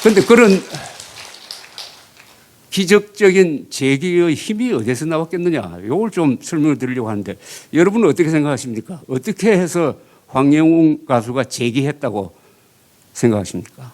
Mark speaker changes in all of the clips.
Speaker 1: 그런데 그런 기적적인 재기의 힘이 어디서 나왔겠느냐, 이걸 좀 설명을 드리려고 하는데, 여러분은 어떻게 생각하십니까? 어떻게 해서 황영웅 가수가 재기했다고 생각하십니까?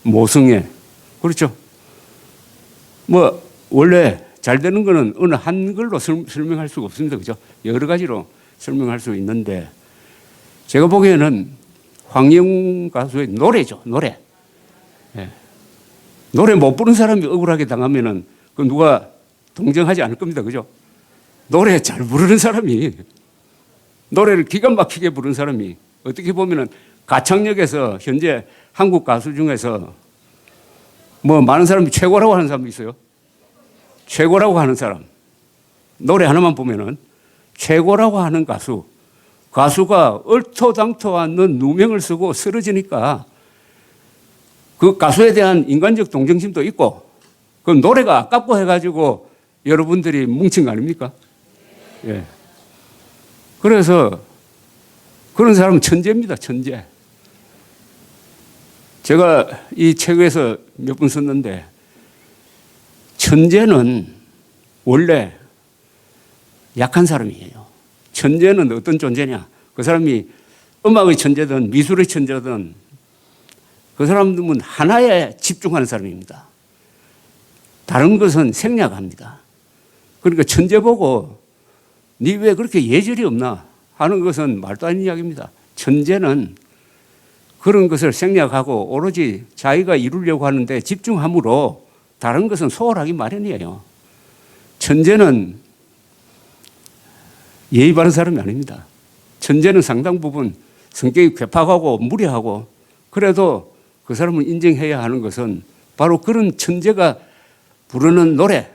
Speaker 1: 모성애. 그렇죠. 뭐 원래 잘 되는 거는 어느 한 글로 설명할 수가 없습니다. 그죠? 여러 가지로 설명할 수 있는데, 제가 보기에는 황영웅 가수의 노래죠, 노래. 예. 노래 못 부르는 사람이 억울하게 당하면은 그 누가 동정하지 않을 겁니다. 그죠? 노래 잘 부르는 사람이, 노래를 기가 막히게 부르는 사람이, 어떻게 보면은 가창력에서 현재 한국 가수 중에서 뭐 많은 사람이 최고라고 하는 사람도 있어요. 최고라고 하는 사람. 노래 하나만 보면은 최고라고 하는 가수가 얼토당토 않는 누명을 쓰고 쓰러지니까 그 가수에 대한 인간적 동정심도 있고, 그 노래가 아깝고 해가지고 여러분들이 뭉친 거 아닙니까? 예. 그래서 그런 사람은 천재입니다, 천재. 제가 이 책에서 몇 번 썼는데, 천재는 원래 약한 사람이에요. 천재는 어떤 존재냐? 그 사람이 음악의 천재든 미술의 천재든 그 사람들은 하나에 집중하는 사람입니다. 다른 것은 생략합니다. 그러니까 천재 보고 니 왜 그렇게 예절이 없나 하는 것은 말도 안 되는 이야기입니다. 천재는 그런 것을 생략하고 오로지 자기가 이루려고 하는데 집중함으로 다른 것은 소홀하기 마련이에요. 천재는 예의 바른 사람이 아닙니다. 천재는 상당 부분 성격이 괴팍하고 무례하고, 그래도 그 사람을 인정해야 하는 것은 바로 그런 천재가 부르는 노래,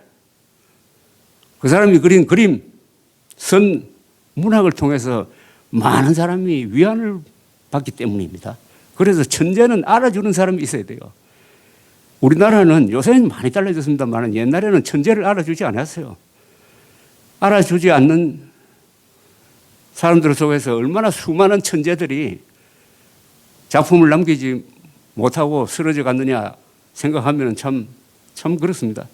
Speaker 1: 그 사람이 그린 그림, 선 문학을 통해서 많은 사람이 위안을 받기 때문입니다. 그래서 천재는 알아주는 사람이 있어야 돼요. 우리나라는 요새는 많이 달라졌습니다만 옛날에는 천재를 알아주지 않았어요. 알아주지 않는 사람들 속에서 얼마나 수많은 천재들이 작품을 남기지 못하고 쓰러져 갔느냐 생각하면 참 그렇습니다.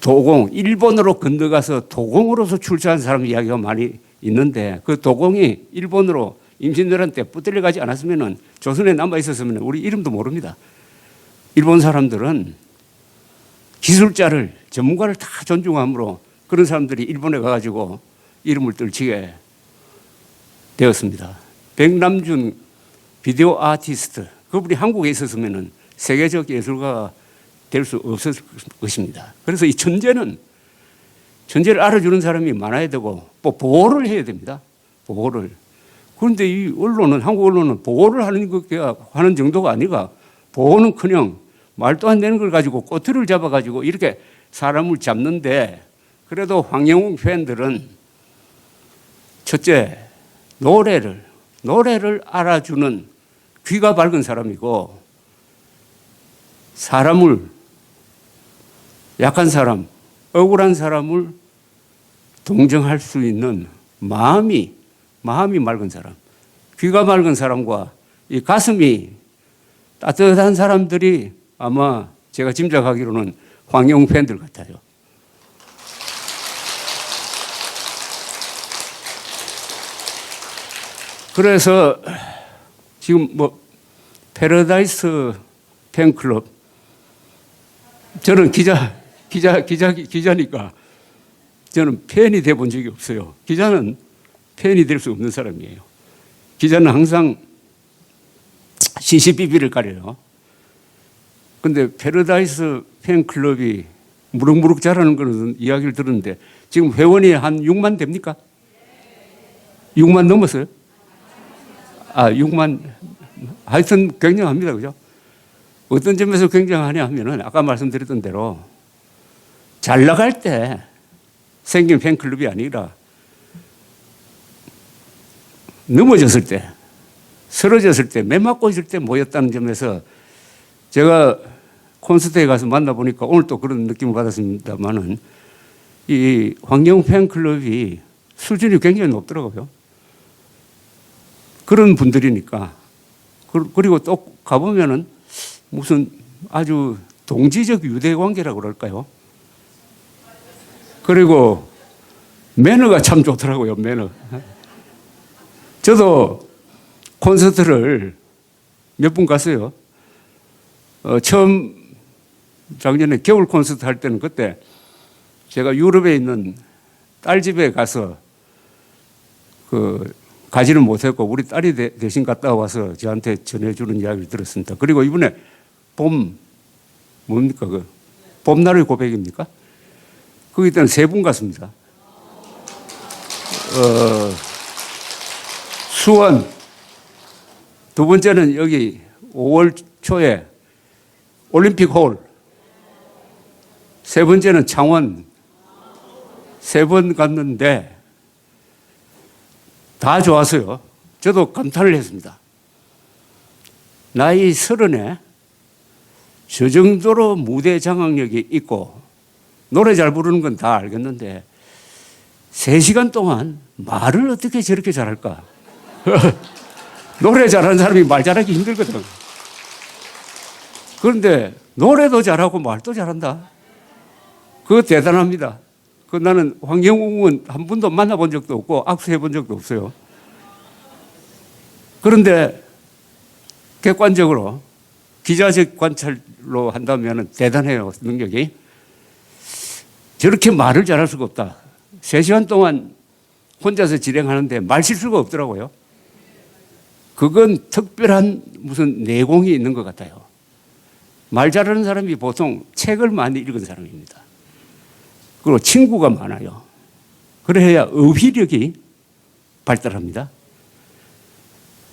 Speaker 1: 도공, 일본으로 건너가서 도공으로서 출세한 사람 이야기가 많이 있는데, 그 도공이 일본으로 임신들한테 붙들려 가지 않았으면, 조선에 남아 있었으면 우리 이름도 모릅니다. 일본 사람들은 기술자를, 전문가를 다 존중함으로 그런 사람들이 일본에 가가지고 이름을 떨치게 되었습니다. 백남준 비디오 아티스트, 그분이 한국에 있었으면 세계적 예술가가 될 수 없었을 것입니다. 그래서 이 천재를 알아주는 사람이 많아야 되고, 또 보호를 해야 됩니다. 보호를. 그런데 이 언론은, 한국 언론은 보호를 하는 정도가 아니라, 보호는커녕 말도 안 되는 걸 가지고 꼬투리를 잡아가지고 이렇게 사람을 잡는데, 그래도 황영웅 팬들은 첫째, 노래를 알아주는 귀가 밝은 사람이고, 사람을, 약한 사람, 억울한 사람을 동정할 수 있는 마음이 맑은 사람, 귀가 맑은 사람과 이 가슴이 따뜻한 사람들이 아마 제가 짐작하기로는 황영웅 팬들 같아요. 그래서 지금 뭐 패러다이스 팬클럽, 저는 기자니까 저는 팬이 돼 본 적이 없어요. 기자는 팬이 될 수 없는 사람이에요. 기자는 항상 시시비비를 가려요. 근데 패러다이스 팬클럽이 무럭무럭 자라는 그런 이야기를 들었는데, 지금 회원이 한 6만 됩니까? 6만 넘었어요? 6만. 하여튼 굉장합니다. 그죠? 어떤 점에서 굉장하냐 하면은, 아까 말씀드렸던 대로 잘 나갈 때 생긴 팬클럽이 아니라 넘어졌을 때, 쓰러졌을 때, 매 맞고 있을 때 모였다는 점에서, 제가 콘서트에 가서 만나보니까 오늘 또 그런 느낌을 받았습니다만은, 이 황영웅 팬클럽이 수준이 굉장히 높더라고요. 그런 분들이니까. 그리고 또 가보면은 무슨 아주 동지적 유대 관계라고 그럴까요? 그리고 매너가 참 좋더라고요, 매너. 저도 콘서트를 몇 분 갔어요. 처음 작년에 겨울 콘서트 할 때는 그때 제가 유럽에 있는 딸 집에 가서 가지는 못했고 우리 딸이 대신 갔다 와서 저한테 전해주는 이야기를 들었습니다. 그리고 이번에 뭡니까? 봄날의 고백입니까? 거기 때는 세 분 갔습니다. 수원, 두 번째는 여기 5월 초에 올림픽 홀, 세 번째는 창원, 세 번 갔는데 다 좋았어요. 저도 감탄을 했습니다. 나이 30에 저 정도로 무대 장악력이 있고 노래 잘 부르는 건 다 알겠는데 3시간 동안 말을 어떻게 저렇게 잘할까? 노래 잘하는 사람이 말 잘하기 힘들거든. 그런데 노래도 잘하고 말도 잘한다. 그거 대단합니다. 나는 황영웅은 한 번도 만나본 적도 없고 악수해 본 적도 없어요. 그런데 객관적으로 기자적 관찰로 한다면 대단해요, 능력이. 저렇게 말을 잘할 수가 없다. 3시간 동안 혼자서 진행하는데 말 실수가 없더라고요. 그건 특별한 무슨 내공이 있는 것 같아요. 말 잘하는 사람이 보통 책을 많이 읽은 사람입니다. 그리고 친구가 많아요. 그래야 어휘력이 발달합니다.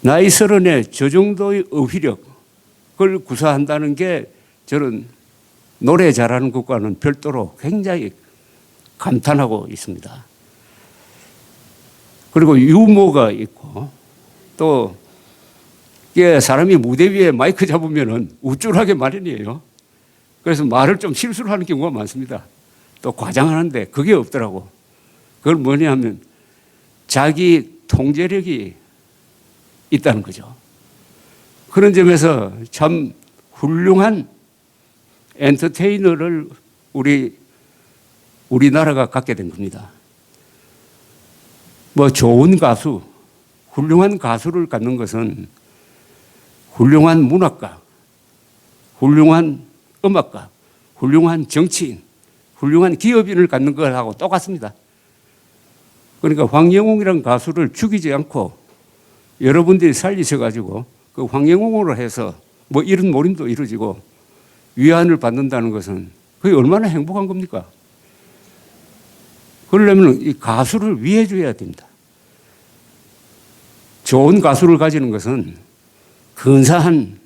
Speaker 1: 나이 30에 저 정도의 어휘력을 구사한다는 게 저는 노래 잘하는 것과는 별도로 굉장히 감탄하고 있습니다. 그리고 유머가 있고 또 사람이 무대 위에 마이크 잡으면은 우쭐하게 마련이에요. 그래서 말을 좀 실수를 하는 경우가 많습니다. 또 과장하는데 그게 없더라고. 그걸 뭐냐 하면 자기 통제력이 있다는 거죠. 그런 점에서 참 훌륭한 엔터테이너를 우리나라가 갖게 된 겁니다. 좋은 가수, 훌륭한 가수를 갖는 것은 훌륭한 문학가, 훌륭한 음악가, 훌륭한 정치인, 훌륭한 기업인을 갖는 것하고 똑같습니다. 그러니까 황영웅이라는 가수를 죽이지 않고 여러분들이 살리셔가지고 그 황영웅으로 해서 이런 모임도 이루어지고 위안을 받는다는 것은 그게 얼마나 행복한 겁니까? 그러려면 이 가수를 위해줘야 됩니다. 좋은 가수를 가지는 것은 근사한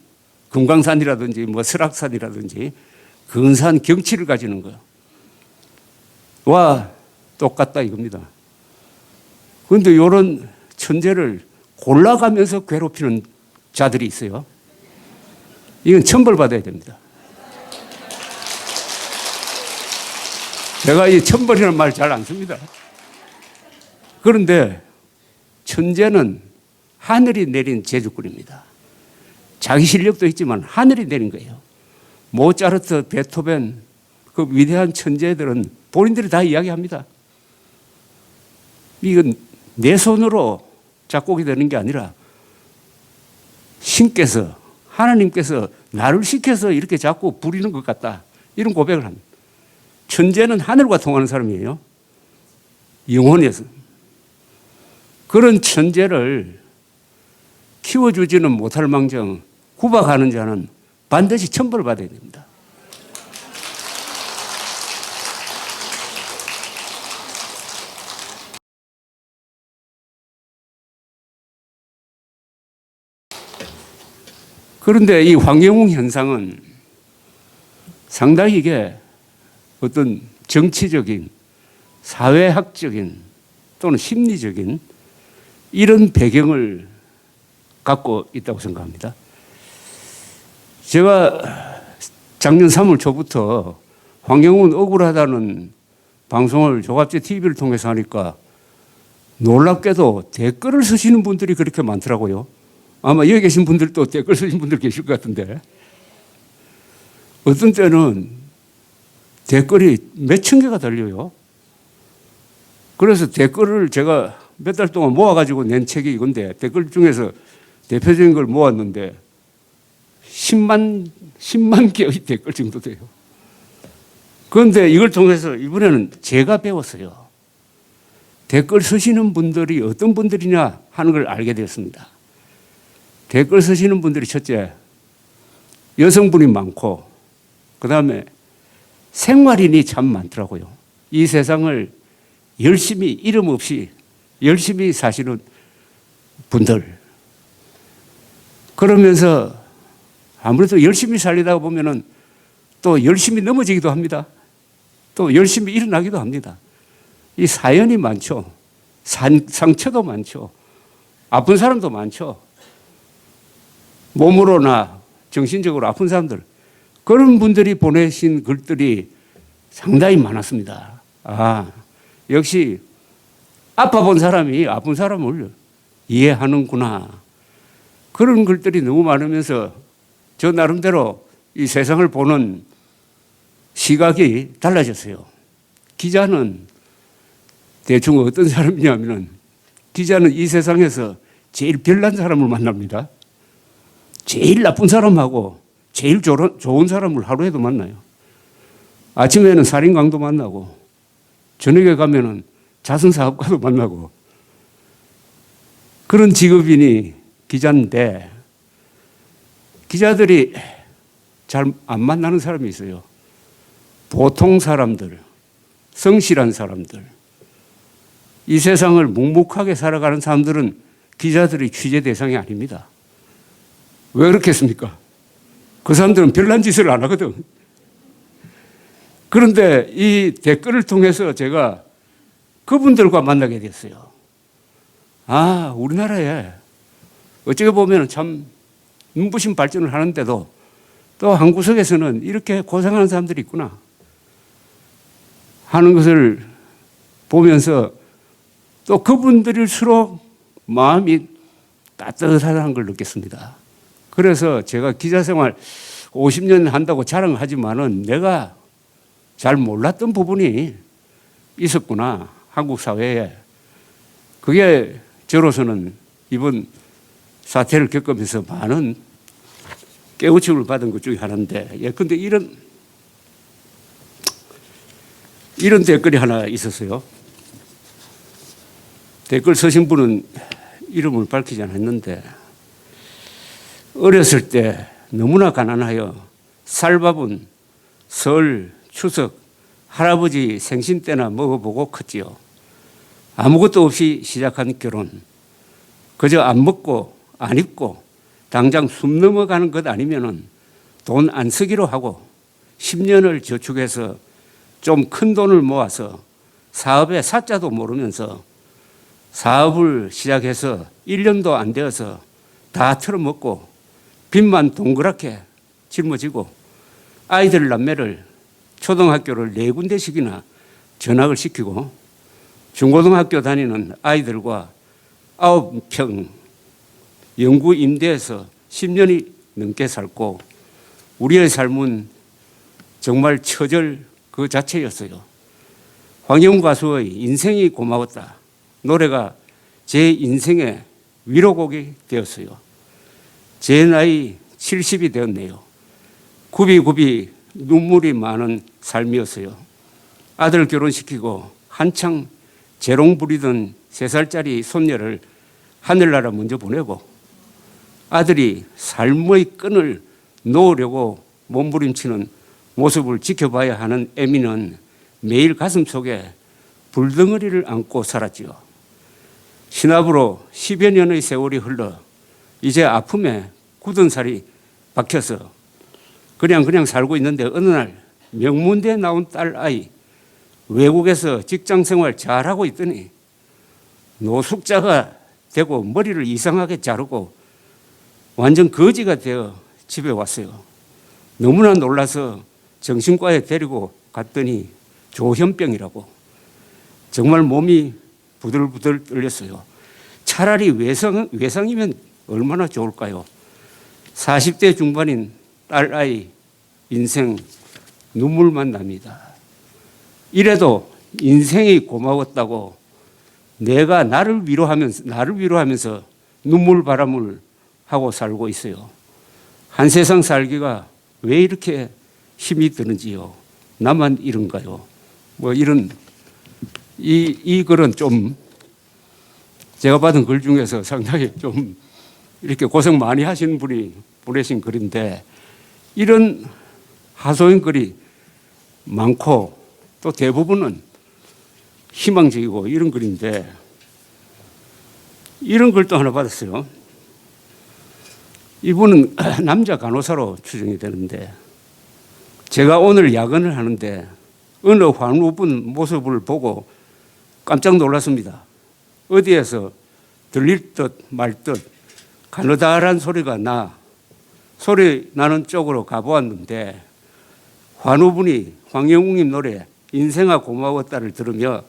Speaker 1: 금강산이라든지 설악산이라든지 근사한 경치를 가지는 거와 똑같다 이겁니다. 그런데 이런 천재를 골라가면서 괴롭히는 자들이 있어요. 이건 천벌받아야 됩니다. 제가 이 천벌이라는 말 잘 안 씁니다. 그런데 천재는 하늘이 내린 제주꾼입니다. 자기 실력도 있지만 하늘이 내린 거예요. 모차르트, 베토벤, 그 위대한 천재들은 본인들이 다 이야기합니다. 이건 내 손으로 작곡이 되는 게 아니라 신께서, 하나님께서 나를 시켜서 이렇게 자꾸 부리는 것 같다. 이런 고백을 합니다. 천재는 하늘과 통하는 사람이에요. 영혼에서. 그런 천재를 키워주지는 못할 망정 구박하는 자는 반드시 천벌을 받아야 됩니다. 그런데 이 황영웅 현상은 상당히 이게 어떤 정치적인, 사회학적인 또는 심리적인 이런 배경을 갖고 있다고 생각합니다. 제가 작년 3월 초부터 황영웅은 억울하다는 방송을 조갑제 TV를 통해서 하니까 놀랍게도 댓글을 쓰시는 분들이 그렇게 많더라고요. 아마 여기 계신 분들도 댓글 쓰신 분들 계실 것 같은데, 어떤 때는 댓글이 몇천 개가 달려요. 그래서 댓글을 제가 몇 달 동안 모아가지고 낸 책이 이건데, 댓글 중에서 대표적인 걸 모았는데 10만 개의 댓글 정도 돼요. 그런데 이걸 통해서 이번에는 제가 배웠어요. 댓글 쓰시는 분들이 어떤 분들이냐 하는 걸 알게 되었습니다. 댓글 쓰시는 분들이 첫째, 여성분이 많고, 그 다음에 생활인이 참 많더라고요. 이 세상을 열심히, 이름 없이 열심히 사시는 분들. 그러면서 아무래도 열심히 살리다 보면은 또 열심히 넘어지기도 합니다. 또 열심히 일어나기도 합니다. 이 사연이 많죠. 상처도 많죠. 아픈 사람도 많죠. 몸으로나 정신적으로 아픈 사람들. 그런 분들이 보내신 글들이 상당히 많았습니다. 아, 역시 아파 본 사람이 아픈 사람을 이해하는구나. 그런 글들이 너무 많으면서 저 나름대로 이 세상을 보는 시각이 달라졌어요. 기자는 대충 어떤 사람이냐면은, 기자는 이 세상에서 제일 별난 사람을 만납니다. 제일 나쁜 사람하고 제일 좋은 사람을 하루에도 만나요. 아침에는 살인광도 만나고, 저녁에 가면은 자선사업가도 만나고, 그런 직업인이 기자인데, 기자들이 잘 안 만나는 사람이 있어요. 보통 사람들, 성실한 사람들. 이 세상을 묵묵하게 살아가는 사람들은 기자들이 취재 대상이 아닙니다. 왜 그렇겠습니까? 그 사람들은 별난 짓을 안 하거든. 그런데 이 댓글을 통해서 제가 그분들과 만나게 됐어요. 아, 우리나라에 어떻게 보면 참 눈부신 발전을 하는데도 또 한 구석에서는 이렇게 고생하는 사람들이 있구나 하는 것을 보면서 또 그분들일수록 마음이 따뜻하다는 걸 느꼈습니다. 그래서 제가 기자 생활 50년 한다고 자랑하지만은 내가 잘 몰랐던 부분이 있었구나, 한국 사회에. 그게 저로서는 이번 사태를 겪으면서 많은 깨우침을 받은 것 중에 하나인데, 예컨대 이런 댓글이 하나 있었어요. 댓글 쓰신 분은 이름을 밝히지 않았는데, 어렸을 때 너무나 가난하여 쌀밥은 설, 추석, 할아버지 생신 때나 먹어보고 컸지요. 아무것도 없이 시작한 결혼. 그저 안 먹고 안 입고 당장 숨 넘어가는 것 아니면은 돈 안 쓰기로 하고 10년을 저축해서 좀 큰 돈을 모아서 사업의 사자도 모르면서 사업을 시작해서 1년도 안 되어서 다 털어먹고 빚만 동그랗게 짊어지고 아이들 남매를 초등학교를 4군데씩이나 전학을 시키고 중고등학교 다니는 아이들과 9평 영구 임대해서 10년이 넘게 살고, 우리의 삶은 정말 처절 그 자체였어요. 황영우 가수의 인생이 고마웠다 노래가 제 인생의 위로곡이 되었어요. 제 나이 70이 되었네요. 굽이굽이 눈물이 많은 삶이었어요. 아들 결혼시키고 한창 재롱 부리던 3살짜리 손녀를 하늘나라 먼저 보내고, 아들이 삶의 끈을 놓으려고 몸부림치는 모습을 지켜봐야 하는 애미는 매일 가슴 속에 불덩어리를 안고 살았지요. 신압으로 10여 년의 세월이 흘러 이제 아픔에 굳은 살이 박혀서 그냥 살고 있는데, 어느 날 명문대에 나온 딸아이, 외국에서 직장생활 잘하고 있더니 노숙자가 되고 머리를 이상하게 자르고 완전 거지가 되어 집에 왔어요. 너무나 놀라서 정신과에 데리고 갔더니 조현병이라고. 정말 몸이 부들부들 떨렸어요. 차라리 외상이면 얼마나 좋을까요? 40대 중반인 딸아이 인생 눈물만 납니다. 이래도 인생이 고마웠다고 내가 나를 위로하면서 눈물바람을 하고 살고 있어요. 한 세상 살기가 왜 이렇게 힘이 드는지요. 나만 이런가요? 뭐 이런 이 글은 좀 제가 받은 글 중에서 상당히 좀 이렇게 고생 많이 하신 분이 보내신 글인데 이런 하소연 글이 많고 또 대부분은 희망적이고 이런 글인데 이런 글도 하나 받았어요. 이분은 남자 간호사로 추정이 되는데 제가 오늘 야근을 하는데 어느 환우분 모습을 보고 깜짝 놀랐습니다. 어디에서 들릴 듯 말 듯 가느다란 소리 나는 쪽으로 가보았는데 환우분이 황영웅님 노래 인생아 고마웠다를 들으며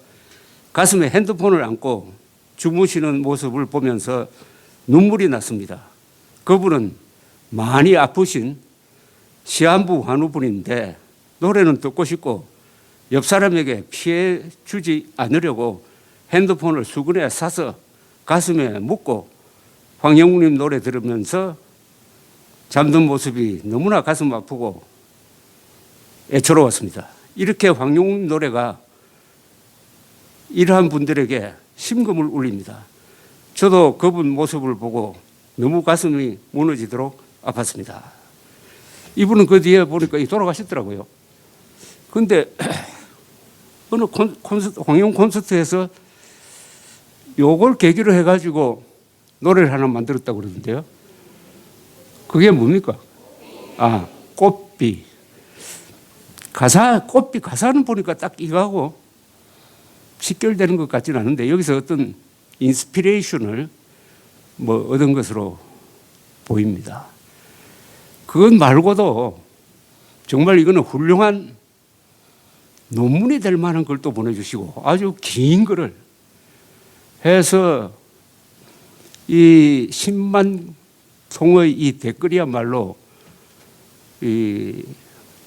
Speaker 1: 가슴에 핸드폰을 안고 주무시는 모습을 보면서 눈물이 났습니다. 그분은 많이 아프신 시한부 환우분인데 노래는 듣고 싶고 옆 사람에게 피해 주지 않으려고 핸드폰을 수건에 싸서 가슴에 묻고 황영웅님 노래 들으면서 잠든 모습이 너무나 가슴 아프고 애처로웠습니다. 이렇게 황영웅님 노래가 이러한 분들에게 심금을 울립니다. 저도 그분 모습을 보고 너무 가슴이 무너지도록 아팠습니다. 이분은 그 뒤에 보니까 돌아가셨더라고요. 그런데 어느 황영웅 콘서트에서 요걸 계기로 해가지고 노래를 하나 만들었다고 그러던데요. 그게 뭡니까? 꽃비. 꽃비 가사는 보니까 딱 이거하고 직결되는 것 같지는 않은데 여기서 어떤 인스피레이션을 얻은 것으로 보입니다. 그것 말고도 정말 이거는 훌륭한 논문이 될 만한 걸 또 보내주시고 아주 긴 글을 해서 이 10만 통의 이 댓글이야말로 이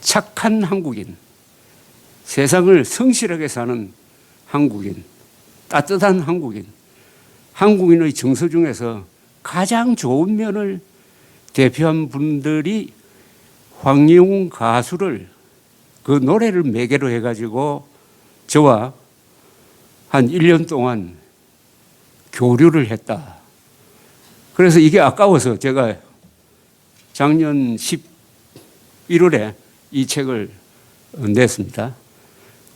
Speaker 1: 착한 한국인, 세상을 성실하게 사는 한국인, 따뜻한 한국인, 한국인의 정서 중에서 가장 좋은 면을 대표한 분들이 황영웅 가수를 그 노래를 매개로 해가지고 저와 한 1년 동안 교류를 했다. 그래서 이게 아까워서 제가 작년 11월에 이 책을 냈습니다.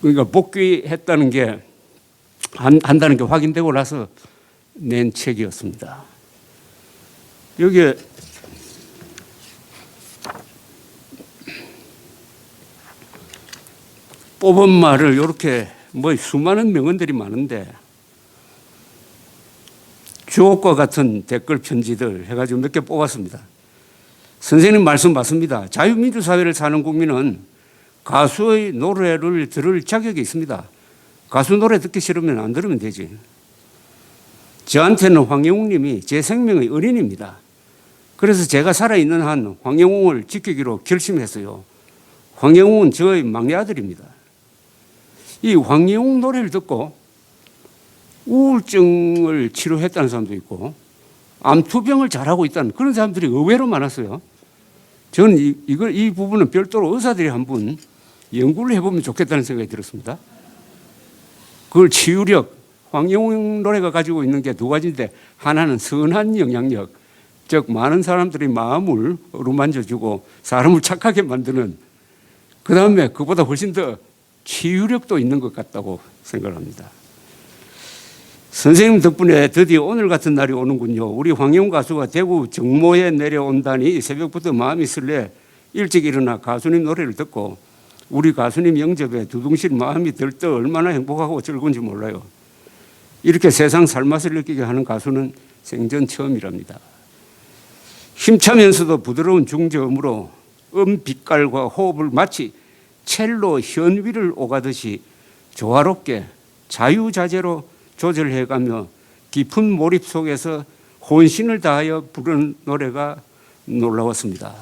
Speaker 1: 그러니까 복귀했다는 게 한다는 게 확인되고 나서 낸 책이었습니다. 여기에 뽑은 말을 이렇게 수많은 명언들이 많은데 주옥과 같은 댓글 편지들 해가지고 몇 개 뽑았습니다. 선생님 말씀 맞습니다. 자유민주 사회를 사는 국민은 가수의 노래를 들을 자격이 있습니다. 가수 노래 듣기 싫으면 안 들으면 되지. 저한테는 황영웅 님이 제 생명의 은인입니다. 그래서 제가 살아있는 한 황영웅을 지키기로 결심했어요. 황영웅은 저의 막내 아들입니다. 이 황영웅 노래를 듣고 우울증을 치료했다는 사람도 있고 암투병을 잘하고 있다는 그런 사람들이 의외로 많았어요. 저는 이 부분은 별도로 의사들이 한번 연구를 해보면 좋겠다는 생각이 들었습니다. 그걸 치유력, 황영웅 노래가 가지고 있는 게 두 가지인데 하나는 선한 영향력, 즉 많은 사람들이 마음을 어루만져주고 사람을 착하게 만드는, 그 다음에 그보다 훨씬 더 치유력도 있는 것 같다고 생각합니다. 선생님 덕분에 드디어 오늘 같은 날이 오는군요. 우리 황영웅 가수가 대구 정모에 내려온다니 새벽부터 마음이 설레 일찍 일어나 가수님 노래를 듣고 우리 가수님 영접에 두둥실 마음이 들떠 얼마나 행복하고 즐거운지 몰라요. 이렇게 세상 살맛을 느끼게 하는 가수는 생전 처음이랍니다. 힘차면서도 부드러운 중저음으로 빛깔과 호흡을 마치 첼로 현위를 오가듯이 조화롭게 자유자재로 조절해가며 깊은 몰입 속에서 혼신을 다하여 부르는 노래가 놀라웠습니다.